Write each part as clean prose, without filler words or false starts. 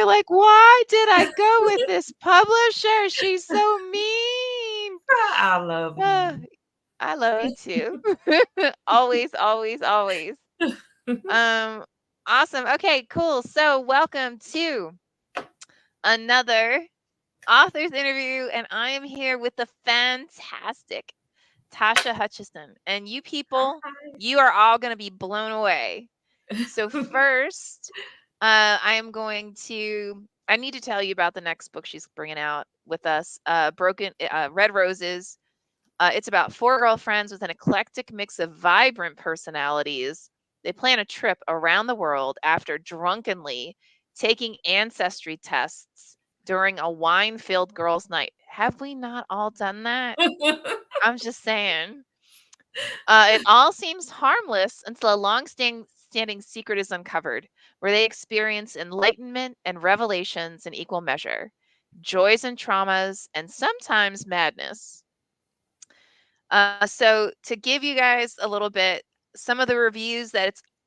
you're like, why did I go with this publisher? She's so mean. I love Uh, you. I love you too. Always, always, always. Um, awesome. Okay, cool. So welcome to another author's interview, and I am here with the fantastic Tasha Hutchison. And you people, you are all going to be blown away. So first, I need to tell you about the next book she's bringing out with us, Red Roses. It's about four girlfriends with an eclectic mix of vibrant personalities. They plan a trip around the world after drunkenly taking ancestry tests during a wine-filled girls' night. Have we not all done that? I'm just saying. It all seems harmless until a long-standing secret is uncovered, where they experience enlightenment and revelations in equal measure, joys and traumas, and sometimes madness. So to give you guys a little bit, some of the reviews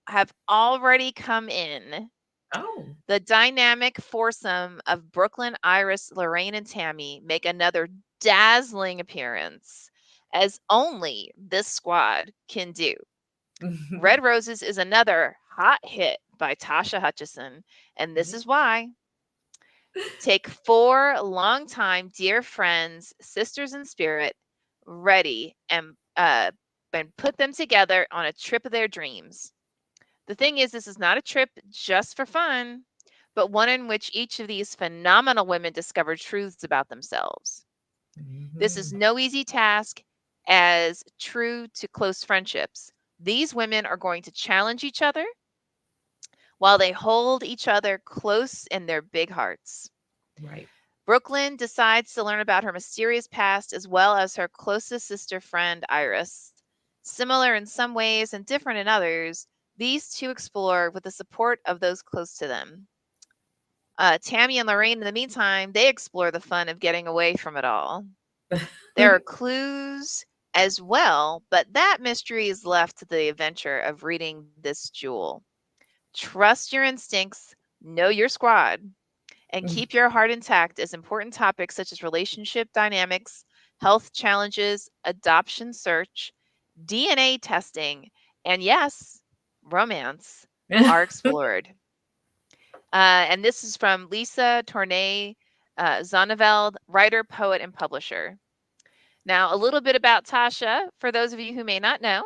have already come in. Oh. The dynamic foursome of Brooklyn, Iris, Lorraine, and Tammy make another dazzling appearance, as only this squad can do. Red Roses is another hot hit by Tasha Hutchison, and this is why. Take four longtime dear friends, sisters in spirit, ready and put them together on a trip of their dreams. The thing is, this is not a trip just for fun, but one in which each of these phenomenal women discover truths about themselves. This is Mhm. no easy task, as true to close friendships. These women are going to challenge each other while they hold each other close in their big hearts. Right. Brooklyn decides to learn about her mysterious past as well as her closest sister friend, Iris. Similar in some ways and different in others, these two explore with the support of those close to them. Tammy and Lorraine, in the meantime, they explore the fun of getting away from it all. There are clues as well, but that mystery is left to the adventure of reading this jewel. Trust your instincts, know your squad, and keep your heart intact as important topics such as relationship dynamics, health challenges, adoption search, DNA testing, and yes, romance are explored. And this is from Lisa Tornay Zonneveld, writer, poet, and publisher. Now, a little bit about Tasha, for those of you who may not know.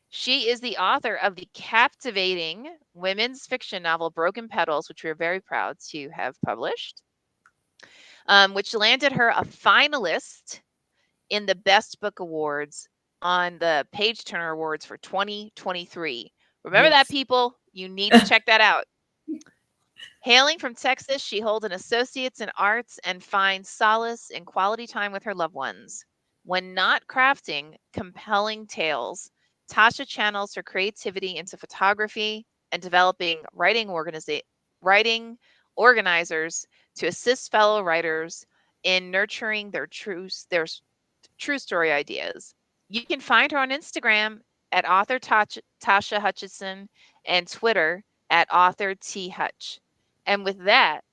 She is the author of the captivating women's fiction novel Broken Petals, which we are very proud to have published, which landed her a finalist in the Best Book Awards on the Page Turner Awards for 2023. Remember that, Yes. people? You need to check that out. Hailing from Texas, she holds an associate's in arts and finds solace in quality time with her loved ones. When not crafting compelling tales, Tasha channels her creativity into photography and developing writing organizers to assist fellow writers in nurturing their true story ideas. You can find her on Instagram at author Tasha Hutchison and Twitter at author T Hutch. And with that,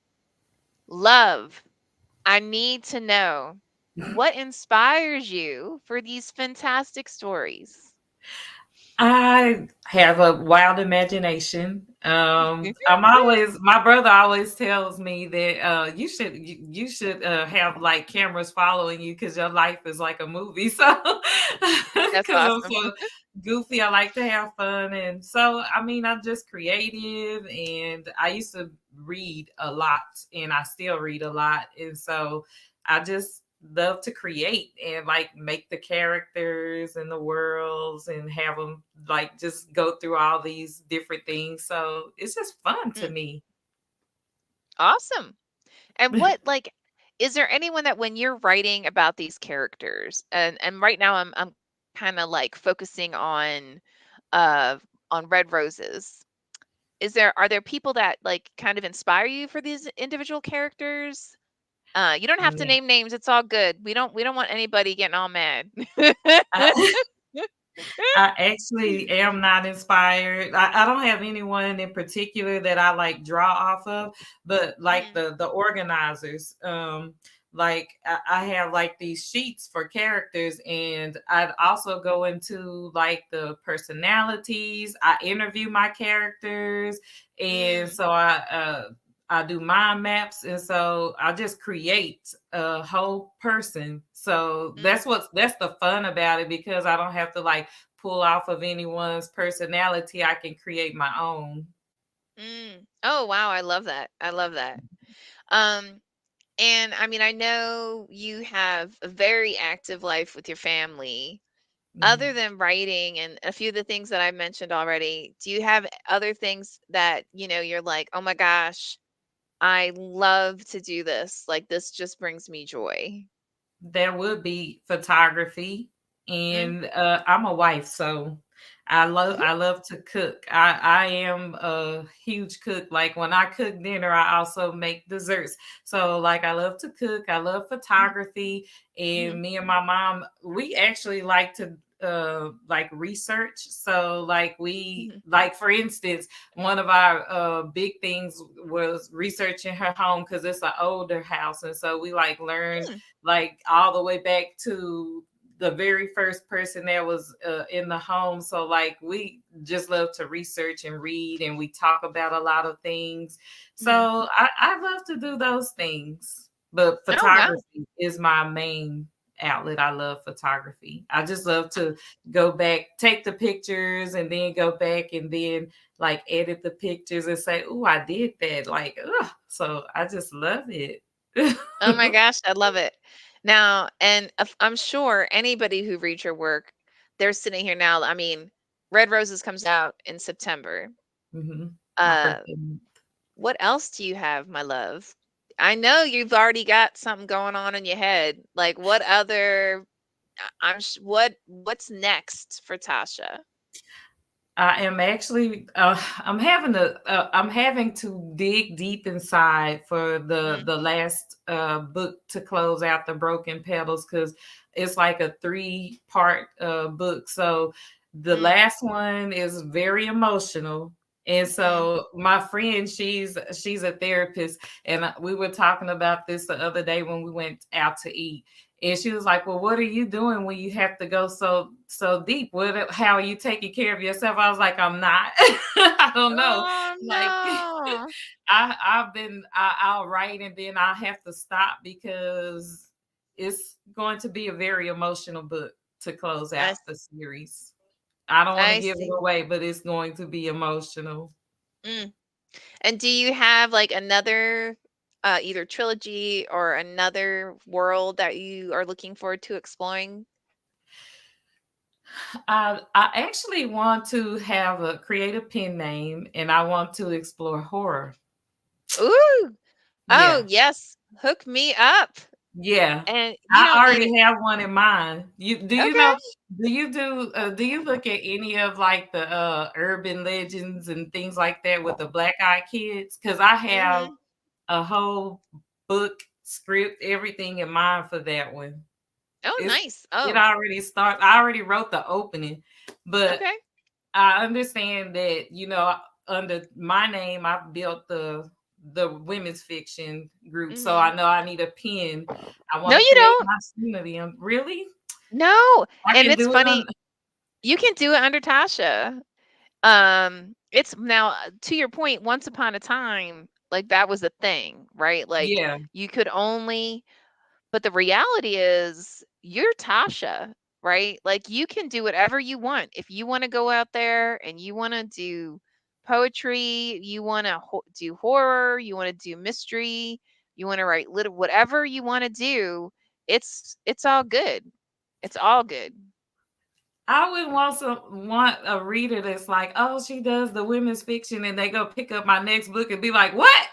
love, I need to know what inspires you for these fantastic stories. I have a wild imagination. My brother always tells me that you should have like cameras following you because your life is like a movie. So That's because I'm awesome. so goofy, I like to have fun, and so I mean I'm just creative, and I used to read a lot, and I still read a lot, and so I just love to create and like make the characters and the worlds and have them like just go through all these different things. So it's just fun to Mm, me. awesome. And what like is there anyone that when you're writing about these characters and right now I'm kind of like focusing uh on Red Roses. Are there people that like kind of inspire you for these individual characters? You don't have to Yeah. name names. It's all good. We don't want anybody getting all mad. I, I actually am not inspired. I don't have anyone in particular that I like draw off of, but like Mm, the organizers. Like I have like these sheets for characters, and I'd also go into like the personalities. I interview my characters, and mm, so I do mind maps, and so I just create a whole person. So mm, that's the fun about it, because I don't have to like pull off of anyone's personality. I can create my own. mm. Oh, wow, I love that. I love that. Um, and I mean, I know you have a very active life with your family. Other Mhm. than writing and a few of the things that I mentioned already, do you have other things that, you're like, "Oh my gosh, I love to do this. Like this just brings me joy." There would be photography, Mm. and I'm a wife, so I love to cook. I am a huge cook. Like when I cook dinner, I also make desserts. So like I love to cook. I love Mhm, photography, and mhm, me and my mom, we actually like to like research. So like we mhm, like for instance, one of our big things was researching her home, because it's an older house, and so we like learned mm, like all the way back to the very first person that was in the home. So like we just love to research and read, and we talk about a lot of things. mhm. So I love to do those things. But Oh, wow. photography is my main outlet. I love photography. I just love to go back, take the pictures, and then go back and then like edit the pictures and say, "Oh, I did that." Like, ugh. So I just love it. Oh my gosh, I love it. Now, and I'm sure anybody who reads your work, they're sitting here now. I mean, Red Roses comes out in September. Mhm. My Uh, birthday. what else do you have, my love? I know you've already got something going on in your head. Like what other what's next for Tasha? I am actually I'm having to dig deep inside for Mm, the last book to close out the Broken Petals, because it's like a three-part book. So the mm, last one is very emotional. And mm, so my friend, she's a therapist, and we were talking about this the other day when we went out to eat. And she was like, "Well, what are you doing when you have to go so deep? How are you taking care of yourself?" I was like, "I'm not. I don't know. oh Like, no. I'll write, and then I'll have to stop, because it's going to be a very emotional book to close I out s- the series. I don't want to I give it see. away, but it's going to be emotional." Mm. And do you have like another either trilogy or another world that you are looking forward to exploring? I actually want to have a creative pen name, and I want to explore horror. Ooh. Oh, Yeah. yes. Hook me up. Yeah. And you I don't need it. already have one in mind. Okay. Do you look at any of like the urban legends and things like that with the black eyed kids? Because I have Mhm. a whole book script, everything in mind for that one. Oh, It's nice. it Oh, already starts. I already wrote the opening, but okay. I understand that, under my name, I built the women's fiction group, so Mhm. I know I need a pen. I No, want to you create don't. my synonym. Really? No. I And can it's do it funny. on. You can do it under Tasha. It's now to your point, once upon a time, like that was a thing, right? Like Yeah. you could only but the reality is you're Tasha, right? Like you can do whatever you want. If you want to go out there and you want to do poetry, you want to do horror, you want to do mystery, you want to write little whatever you want to do, it's all good. It's all good. I would want a reader that's like, oh, she does the women's fiction, and they go pick up my next book and be like, what?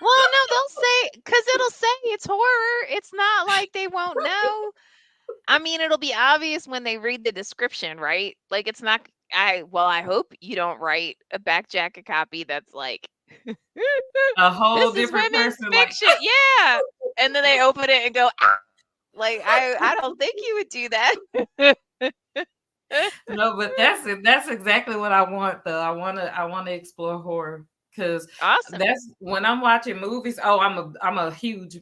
Well, no, they'll say because it'll say it's horror. It's not like they won't know. I mean, it'll be obvious when they read the description, right? Like it's not I hope you don't write a back jacket copy that's like A whole this is different women's person, like, fiction. Yeah. And then they open it and go, ah! Like I don't think you would do that. No, but that's exactly what I want though. I wanna explore horror because Awesome. that's when I'm watching movies. Oh, I'm a huge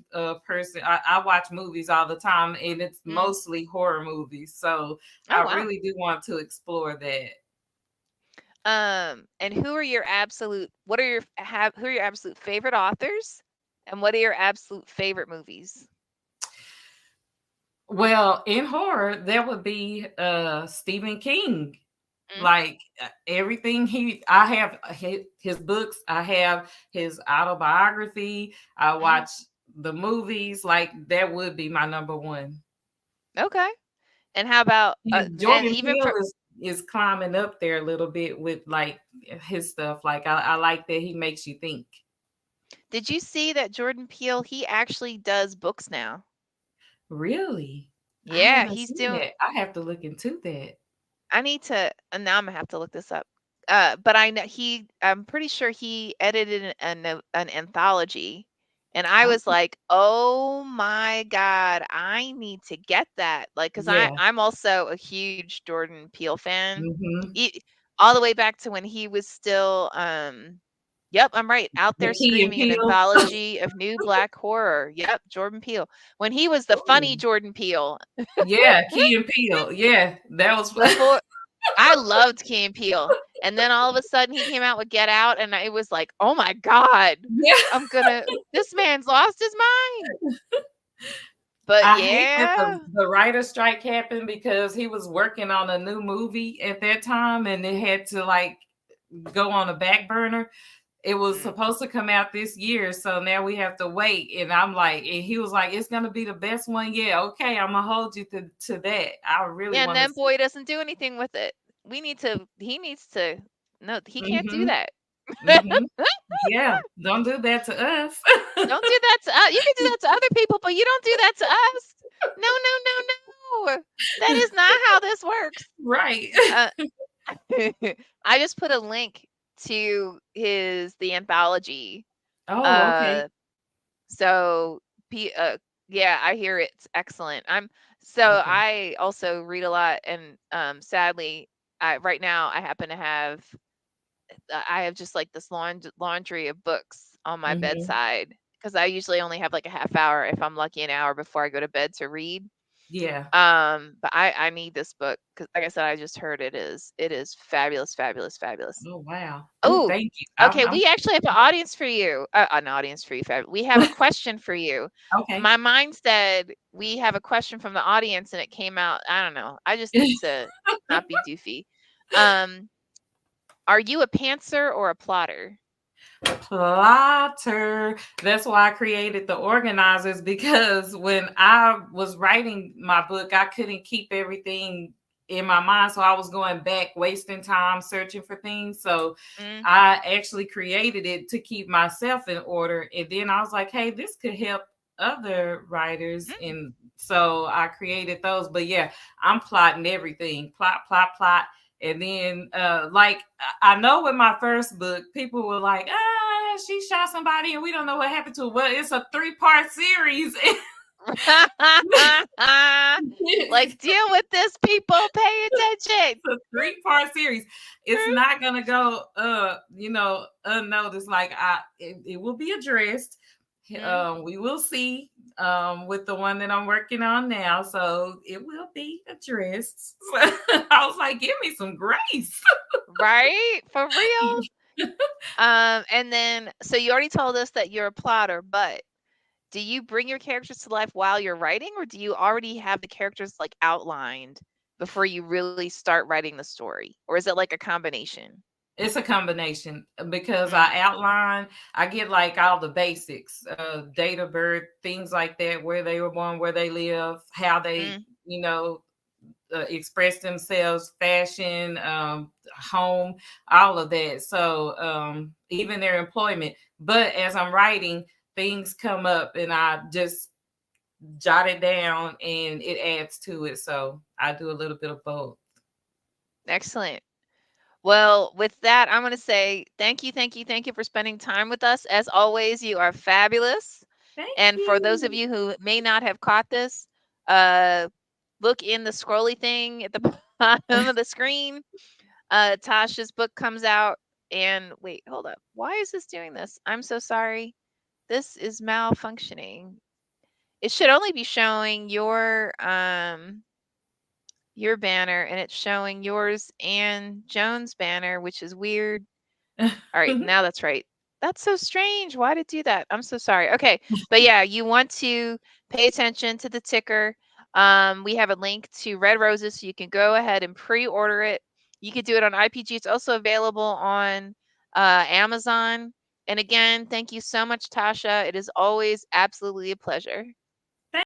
person. I watch movies all the time, and it's Mm. mostly horror movies. So Oh I wow. really do want to explore that. And who are your absolute? What are your have? Who are your absolute favorite authors? And what are your absolute favorite movies? Well, in horror, that would be Stephen King. Mm, Like everything I have his books, I have his autobiography, I mm. watch the movies, like that would be my number one. Okay. And how about And and Jordan even Peele for is climbing up there a little bit with like his stuff. Like I like that he makes you think. did you see that Jordan Peele he actually does books now? Really? I Yeah, haven't he's seen doing that. I have to look into that. I need to now I'm gonna have to look this up. But I know I'm pretty sure he edited an anthology, and I was Okay. like, "Oh my god, I need to get that!" Like, cause Yeah. I'm also a huge Jordan Peele fan, Hmm. e- all the way back to when he was still, yep, I'm right, out The there Key and screaming an Peele. anthology of new black horror. Yep, Jordan Peele when he was the funny Ooh. Jordan Peele Yeah, Key and Peele. Yeah, that was before I loved Key and Peele, and then all of a sudden he came out with Get Out, and it was like, "Oh my god, yeah. I'm gonna this man's lost his mind." But I hate that yeah, the writer strike happened because he was working on a new movie at that time and it had to like go on a back burner. It was mm, supposed to come out this year, so now we have to wait. And I'm like, and he was like, it's gonna be the best one. Yeah, okay, I'm gonna hold you to that. I really yeah, and want to then see. boy doesn't do anything with it. He needs to no, he can't do Mm-hmm. that. Mm-hmm. Yeah, don't do that to us. Don't do that to us. You can do that to other people, but you don't do that to us. No, no, no, no. That is not how this works. Right. Uh, I just put a link to his the anthology. Oh, okay. Uh, so P yeah, I hear it's excellent. So Okay. I also read a lot, and sadly, I right now I happen to have I have just like this laundry of books on my Hmm. bedside because I usually only have like a half hour, if I'm lucky, an hour before I go to bed to read. Yeah. But I need this book because, like I said, I just heard it is fabulous, fabulous, fabulous. Oh, wow. Oh, Oh, thank you. okay. I'm We actually have an audience for you. An audience for you. We have a question for you. okay. My mind said we have a question from the audience, and it came out. I don't know. I just need to not be doofy. Um, are you a pantser or a plotter? Plotter. That's why I created the organizers because when I was writing my book, I couldn't keep everything in my mind. So I was going back, wasting time searching for things. So Mm, I actually created it to keep myself in order. And then I was like, hey, this could help other writers. mm. And so I created those. But yeah, I'm plotting everything. Plot, plot, plot. And then, like, I know with my first book, people were like, she shot somebody and we don't know what happened to her. Well, it's a 3-part series. Like, It's deal with this, people. Pay attention. a 3-part series. It's not gonna go unnoticed. Like it will be addressed. Mm. We will see with the one that I'm working on now. So it will be addressed. I was like, give me some grace. Right? For real? And then so you already told us that you're a plotter, but do you bring your characters to life while you're writing, or do you already have the characters like outlined before you really start writing the story? Or is it like a combination? It's a combination because Mm, I outline, I get like all the basics, date of birth, things like that, where they were born, where they live, how they, mm. you know, express themselves, fashion, home, all of that. So even their employment. But as I'm writing, things come up and I just jot it down and it adds to it. So I do a little bit of both. Excellent. Well, with that, I'm going to say thank you, thank you, thank you for spending time with us. As always, you are fabulous. Thank And for those of you. you who may not have caught this, uh, look in the scrolly thing at the bottom of the screen, Tasha's book comes out. And wait, hold up. Why is this doing this? I'm so sorry. This is malfunctioning. It should only be showing your banner, and it's showing yours and Joan's banner, which is weird. All right, now that's right. That's so strange. Why did it do that? I'm so sorry. Okay, but yeah, you want to pay attention to the ticker. We have a link to Red Roses, so you can go ahead and pre-order it. You could do it on IPG. It's also available on Amazon. And again, thank you so much, Tasha. It is always absolutely a pleasure.